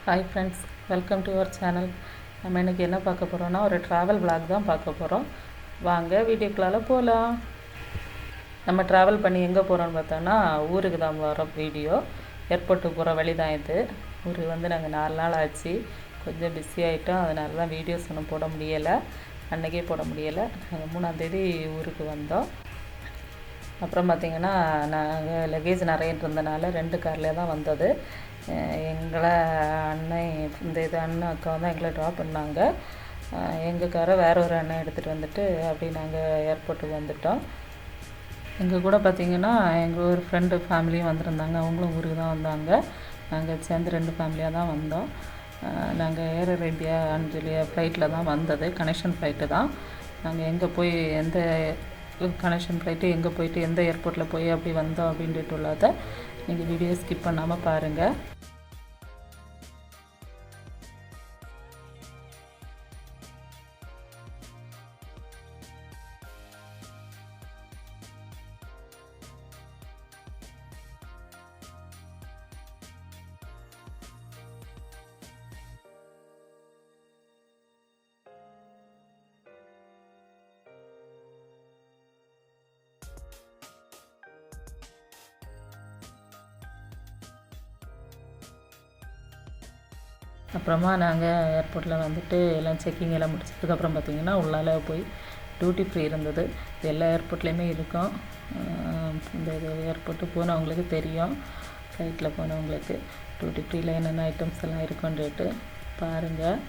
Hi friends, welcome to your channel. நம்ம இன்றைக்கி என்ன பார்க்க போகிறோன்னா ஒரு ட்ராவல் விளாக் தான் பார்க்க போகிறோம். வாங்க வீடியோக்குள்ளால் போகலாம். நம்ம ட்ராவல் பண்ணி எங்கே போகிறோன்னு பார்த்தோன்னா ஊருக்கு தான் வரோம். வீடியோ ஏர்போர்ட்டுக்கு போகிற வழி தான் இது. ஊருக்கு வந்து நாங்கள் 4 நாள் ஆச்சு. கொஞ்சம் பிஸி ஆகிட்டோம், அதனால தான் வீடியோஸ் ஒன்றும் போட முடியலை. அன்றைக்கே போட முடியலை. நாங்கள் 3ஆம் தேதி ஊருக்கு வந்தோம். அப்புறம் பார்த்திங்கன்னா நாங்கள் லக்கேஜ் நிறைய இருந்தனால 2 கார்லேயே தான் வந்தது. எங்களை அண்ணன் அண்ணன் அக்கா தான் எங்களை ட்ராப் பண்ணாங்க. எங்கள் காரை வேற ஒரு அண்ணன் எடுத்துகிட்டு வந்துட்டு அப்படி நாங்கள் ஏர்போர்ட்டுக்கு வந்துவிட்டோம். எங்கள் கூட பார்த்திங்கன்னா எங்கள் ஒரு ஃப்ரெண்டு ஃபேமிலியும் வந்திருந்தாங்க. அவங்களும் ஊருக்கு தான் வந்தாங்க. நாங்கள் சேர்ந்து 2 ஃபேமிலியாக தான் வந்தோம். நாங்கள் ஏர் அரேபியா அஞ்சலியா ஃப்ளைட்டில் தான் வந்தது. கனெக்ஷன் ஃப்ளைட்டு தான். நாங்கள் எங்கே போய் எந்த கனெக்ஷன் ஃப்ளைட்டு எங்கே போயிட்டு எந்த ஏர்போர்ட்டில் போய் அப்படி வந்தோம் அப்படின்ட்டு உள்ளதை நீங்கள் வீடியோ ஸ்கிப் பண்ணாமல் பாருங்கள். அப்புறமா நாங்கள் ஏர்போர்ட்டில் வந்துட்டு எல்லாம் செக்கிங் எல்லாம் முடிச்சதுக்கப்புறம் பார்த்திங்கன்னா உள்ளால் போய் டியூட்டி ஃப்ரீ இருந்தது. எல்லா ஏர்போர்ட்லேயுமே இருக்கும். இந்த ஏர்போர்ட்டு போனவங்களுக்கு தெரியும். ஃப்ளைட்டில் போனவங்களுக்கு டியூட்டி ஃப்ரீயில் என்னென்ன ஐட்டம்ஸ் எல்லாம் இருக்குன்ட்டு பாருங்கள்.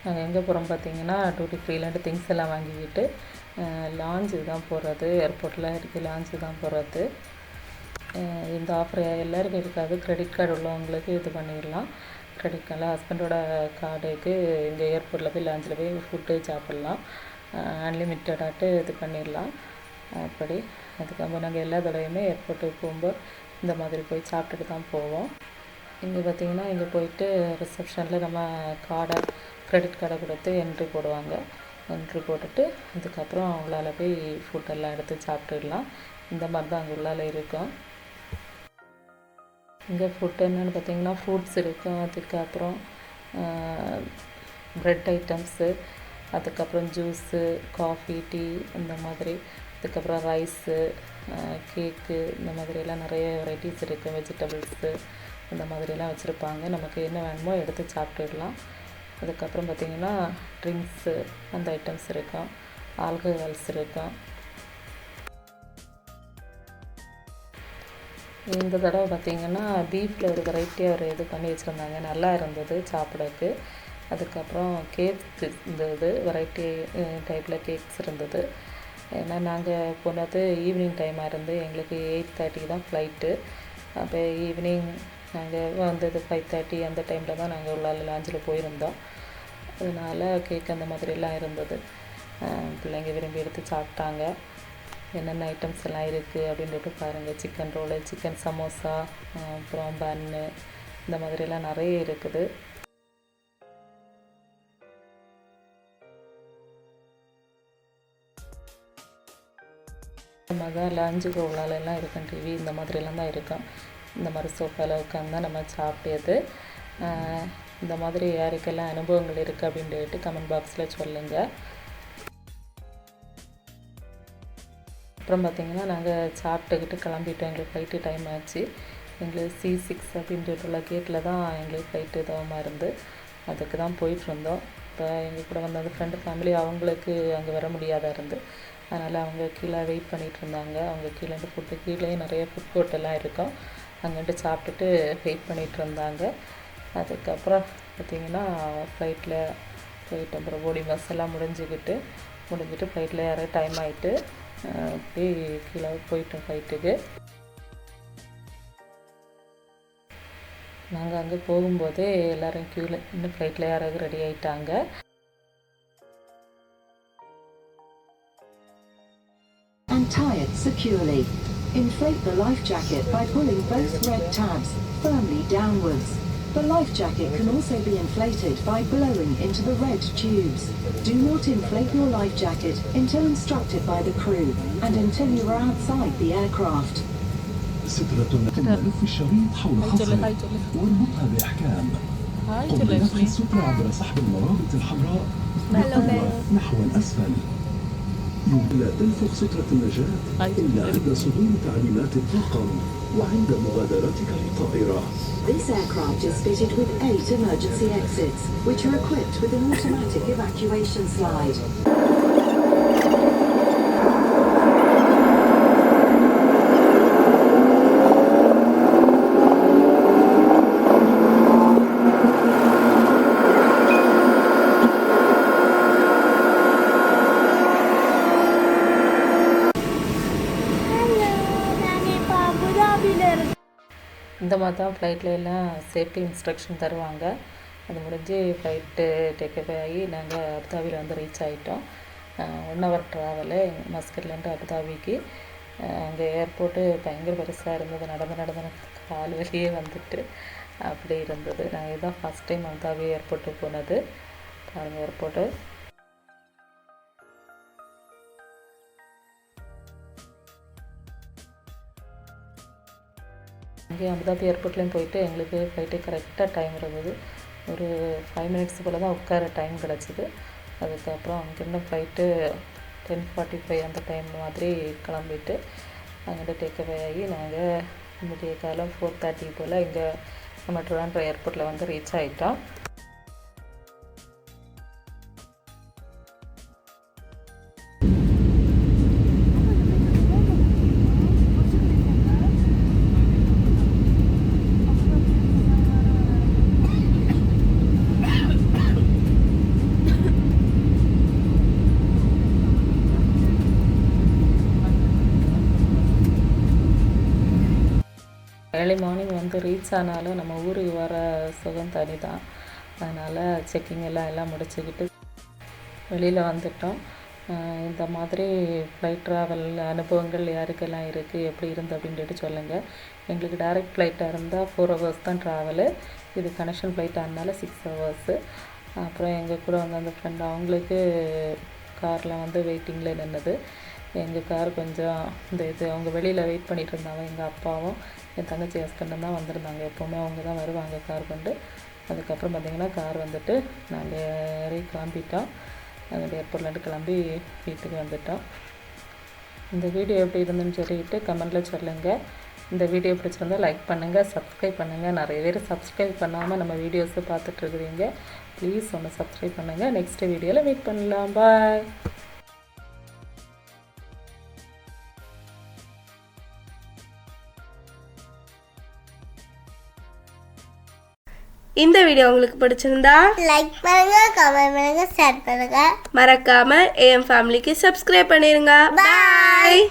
நாங்கள் எங்கே போகிறோம் பார்த்திங்கன்னா டியூட்டி ஃப்ரீலான்ட்டு திங்ஸ் எல்லாம் வாங்கிக்கிட்டு லான்ச்சு தான் போகிறது. ஏர்போர்ட்டில் இருக்க லான்ச்சு தான் போகிறது. இந்த ஆஃபர் எல்லாருக்கும் இருக்காது. கிரெடிட் கார்டு உள்ளவங்களுக்கு இது பண்ணிடலாம். கிரெடிட் கார்டில் ஹஸ்பண்டோட கார்டுக்கு இங்கே ஏர்போர்ட்டில் போய் லான்ச்சில் போய் ஃபுட்டு சாப்பிட்லாம். அன்லிமிட்டடாட்டு இது பண்ணிடலாம். அப்படி அதுக்கப்புறம் நாங்கள் எல்லா தடவையுமே ஏர்போர்ட்டுக்கு போகும்போது இந்த மாதிரி போய் சாப்பிட்டுட்டு தான் போவோம். இங்கே பார்த்திங்கன்னா இங்கே போயிட்டு ரிசப்ஷனில் நம்ம கிரெடிட் கார்டை கொடுத்து என்ட்ரி போடுவாங்க. என்ட்ரி போட்டுட்டு அதுக்கப்புறம் உள்ளால போய் ஃபுட்டெல்லாம் எடுத்து சாப்பிட்டுடலாம். இந்த மாதிரி தான் அங்கே உள்ளால இருக்கும். இங்கே ஃபுட் என்னென்னு பார்த்திங்கன்னா ஃப்ரூட்ஸ் இருக்கும். அதுக்கப்புறம் ப்ரெட் ஐட்டம்ஸு, அதுக்கப்புறம் ஜூஸு, காஃபி, டீ இந்த மாதிரி, அதுக்கப்புறம் ரைஸு, கேக்கு இந்த மாதிரியெல்லாம் நிறைய வெரைட்டிஸ் இருக்குது. வெஜிடபிள்ஸு இந்த மாதிரியெல்லாம் வச்சுருப்பாங்க. நமக்கு என்ன வேணுமோ எடுத்து சாப்பிட்டுடலாம். அதுக்கப்புறம் பார்த்திங்கன்னா ட்ரிங்க்ஸு அந்த ஐட்டம்ஸ் இருக்கும். ஆல்கஹால்ஸ் இருக்கும். இந்த தடவை பார்த்திங்கன்னா பீஃபில் ஒரு வெரைட்டியாக ஒரு இது பண்ணி வச்சுருந்தாங்க. நல்லா இருந்தது சாப்பிடக்கு. அதுக்கப்புறம் கேக்ஸ் இருந்தது. வெரைட்டி டைப்பில் கேக்ஸ் இருந்தது. ஏன்னா நாங்கள் போனது ஈவினிங் டைமாக இருந்து எங்களுக்கு 8:30 தான் ஃப்ளைட்டு. அப்போ ஈவினிங் நாங்கள் வந்தது 5:30 அந்த டைமில் தான் நாங்கள் உள்ள லான்ச்சில் போயிருந்தோம். அதனால் கேக் அந்த மாதிரிலாம் இருந்தது. பிள்ளைங்க விரும்பி எடுத்து சாப்பிட்டாங்க. என்னென்ன ஐட்டம்ஸ் எல்லாம் இருக்குது அப்படின்ட்டு பாருங்கள். சிக்கன் ரோலு, சிக்கன் சமோசா, அப்புறம் பன்னு இந்த மாதிரிலாம் நிறைய இருக்குது. இந்த மாதிரி தான் லஞ்சுக்கு உள்ளாலெல்லாம் இருக்கும். டிவி இந்த மாதிரிலாம் தான் இருக்கும். இந்த மாதிரி சோஃபாவில் உட்காந்து தான் நம்ம சாப்பிட்டது. இந்த மாதிரி யாருக்கெல்லாம் அனுபவங்கள் இருக்குது அப்படின்ட்டு கமெண்ட் பாக்ஸில் சொல்லுங்கள். அப்புறம் பார்த்திங்கன்னா நாங்கள் சாப்பிட்டுக்கிட்டு கிளம்பிட்டோம். எங்களுக்கு ஃப்ளைட்டு டைம் ஆச்சு. எங்களுக்கு C6 அப்படின்ற கேட்டில் தான் எங்களுக்கு ஃப்ளைட்டு இதமாக இருந்து அதுக்கு தான் போயிட்டுருந்தோம். இப்போ எங்கள் கூட வந்த ஃப்ரெண்டு ஃபேமிலி அவங்களுக்கு அங்கே வர முடியாத இருந்து அதனால் அவங்க கீழே வெயிட் பண்ணிகிட்டு இருந்தாங்க. அவங்க கீழேருந்து ஃபுட்டு கீழே நிறைய ஃபுட் கோர்ட்டெல்லாம் இருக்கும், அங்கேட்டு சாப்பிட்டுட்டு வெயிட் பண்ணிகிட்டு இருந்தாங்க. அதுக்கப்புறம் பார்த்திங்கன்னா ஃப்ளைட்டில் போயிட்டு அப்புறம் போர்டிங் பஸ் எல்லாம் முடிஞ்சுட்டு ஃப்ளைட்டில் ஏற டைம் ஆகிட்டு போய் கீழே போயிட்டோம் ஃப்ளைட்டுக்கு. நாங்கள் அங்கே போகும்போதே எல்லோரும் க்யூவில் இன்னும் ஃப்ளைட்டில் யாராவது ரெடி ஆகிட்டாங்க. And tie it securely. Inflate the life jacket by pulling both red tabs firmly downwards. The life jacket can also be inflated by blowing into the red tubes. Do not inflate your life jacket until instructed by the crew and until you are outside the aircraft. سترة ثم لف الشريط حول خصرك واربطها بإحكام. قم بنفخ السترة عبر سحب المرابط الحمراء بقوة نحو الأسفل. لا تنفخ سترة النجاة إلا عند صدور تعليمات الطاقم وعند مغادرتك للطائرة. This aircraft is fitted with 8 emergency exits, which are equipped with an automatic evacuation slide. இந்த மாதிரி தான் ஃப்ளைட்டில் எல்லாம் safety instruction தருவாங்க. அது முடிஞ்சு flight takeaway ஆகி நாங்கள் அபுதாபியில் வந்து ரீச் ஆகிட்டோம். 1 hour ட்ராவலு மஸ்கட்லேருந்து அபுதாபிக்கு. அங்கே ஏர்போர்ட்டு பயங்கர பெருசாக இருந்தது. நடந்து கால் வழியே வந்துட்டு அப்படி இருந்தது. நாங்கள் இதுதான் ஃபஸ்ட் டைம் அபுதாபி ஏர்போர்ட்டுக்கு போனது. பாருங்கள் ஏர்போர்ட்டு. அங்கேயும் அபுதாபி ஏர்போர்ட்லேயும் போயிட்டு எங்களுக்கு ஃப்ளைட்டு கரெக்டாக டைம் இருந்தது. ஒரு 5 minutes போல் தான் உட்கார டைம் கிடச்சிது. அதுக்கப்புறம் அங்கேருந்து ஃப்ளைட்டு 10:45 அந்த டைம் மாதிரி கிளம்பிட்டு அங்கேருந்து டேக்அவே ஆகி நாங்கள் விடிய காலம் 4:30 போல் இங்கே நம்ம ட்ரிவாண்ட்ரம் ஏர்போர்ட்டில் வந்து ரீச் ஆகிட்டோம். ஏர்லி மார்னிங் வந்து ரீச் ஆனாலும் நம்ம ஊருக்கு வர சுகம் தனி தான். அதனால் செக்கிங் எல்லாம் முடிச்சுக்கிட்டு வெளியில் வந்துட்டோம். இந்த மாதிரி ஃப்ளைட் ட்ராவல் அனுபவங்கள் யாருக்கெல்லாம் இருக்குது, எப்படி இருந்து அப்படின்ட்டு சொல்லுங்கள். எங்களுக்கு டைரக்ட் ஃப்ளைட்டாக இருந்தால் 4 hours தான் ட்ராவலு. இது கனெக்ஷன் ஃப்ளைட் ஆனால 6 hours. அப்புறம் எங்கள் கூட வந்து அந்த ஃப்ரெண்ட் அவங்களுக்கு காரில் வந்து வெயிட்டிங்கில் நின்றுது. எங்கள் கார் கொஞ்சம் அவங்க வெளியில் வெயிட் பண்ணிகிட்டு இருந்தாங்க. எங்கள் அப்பாவும் என் தங்கச்சி ஹஸ்பண்டும் தான் வந்திருந்தாங்க. எப்போவுமே அவங்க தான் வருவாங்க கார் கொண்டு. அதுக்கப்புறம் பார்த்திங்கன்னா கார் வந்துட்டு நாங்கள் ஏறி கிளம்பிட்டோம். நாங்கள் ஏர்போர்ட்லேருந்து கிளம்பி வீட்டுக்கு வந்துட்டோம். இந்த வீடியோ எப்படி இருந்துன்னு சொல்லிட்டு கமெண்ட்டில் சொல்லுங்கள். இந்த வீடியோ பிடிச்சிருந்தால் லைக் பண்ணுங்கள், சப்ஸ்கிரைப் பண்ணுங்கள். நிறைய பேர் சப்ஸ்கிரைப் பண்ணாமல் நம்ம வீடியோஸை பார்த்துட்ருக்குறீங்க. ப்ளீஸ் ஒன்று சப்ஸ்கிரைப் பண்ணுங்கள். நெக்ஸ்ட் வீடியோவில் மீட் பண்ணலாம். பாய். இந்த வீடியோ உங்களுக்கு பிடிச்சிருந்தா லைக் பண்ணுங்க, கமெண்ட் பண்ணுங்க, ஷேர் பண்ணுங்க. மறக்காம AM ஃபேமிலிக்கு சப்ஸ்கிரைப் பண்ணிருங்க. பாய்.